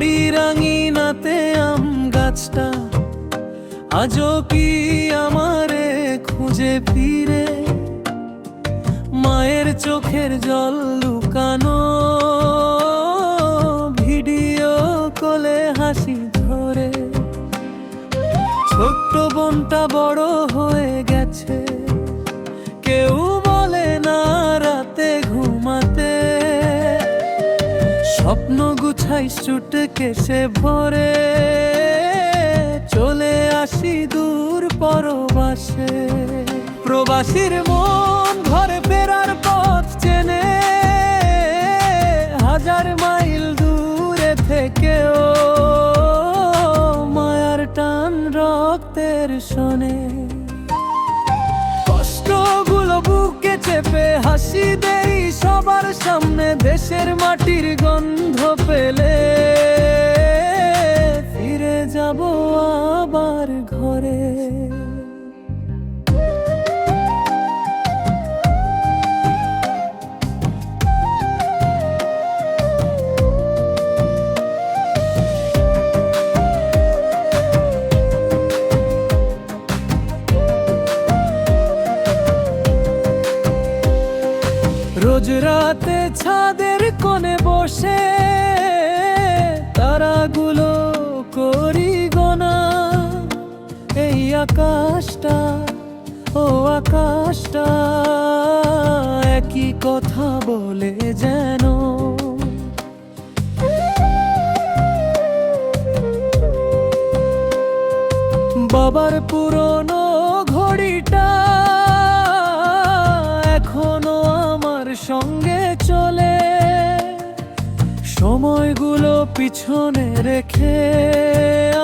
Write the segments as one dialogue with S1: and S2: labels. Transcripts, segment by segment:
S1: বাড়ির আঙিনাতে আম গাছটা আজও কি আমারে খুঁজে ফিরে, মায়ের চোখের জল লুকানো ভিডিও কলে হাসি ধরে। ছোট্ট বোনটা বড় হয়ে গেছে, কেউ বলে না রাতে ঘুমাতে, স্বপ্ন গুছাই সুটকেসে ভরে চলে আসি দূর পরবাসে। প্রবাসীর মন ঘরে ফেরার পথ চেনে, হাজার মাইল দূরে থেকেও মায়ার টান রক্তের শোনে। কষ্টগুলো বুকে চেপে হাসি দেই সবার সামনে, দেশের মাটির গন্ধ পেলে ফিরে যাব আবার ঘরে। রোজ রাতে ছাদের কোণে বসে তারাগুলো করি গোনা, এই আকাশটা ও আকাশটা একই কথা বলে যেন। বাবার পুরনো ঘড়িটা এখনো আমার সঙ্গে চলে, সময়গুলো পিছনে রেখে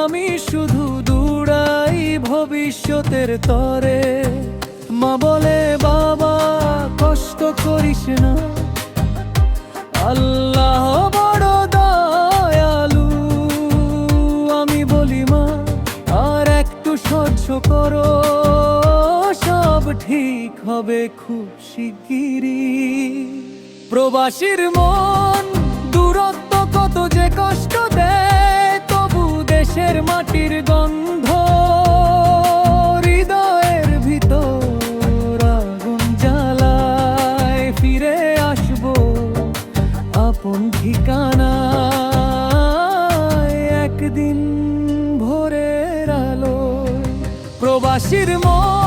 S1: আমি শুধু দৌড়াই ভবিষ্যতের তরে। মা বলে বাবা কষ্ট করিস না, আল্লাহ বড় দয়ালু। আমি বলি মা আর একটু সহ্য করো, সব ঠিক হবে খুব শিগগিরই। প্রবাসীর মন দূরত্ব কত যে কষ্ট দেয়, তবু দেশের মাটির গন্ধ হৃদয়ের ভিতর আগুন জ্বালায়। ফিরে আসবো আপন ঠিকানায় একদিন ভোরের আলো। প্রবাসীর মন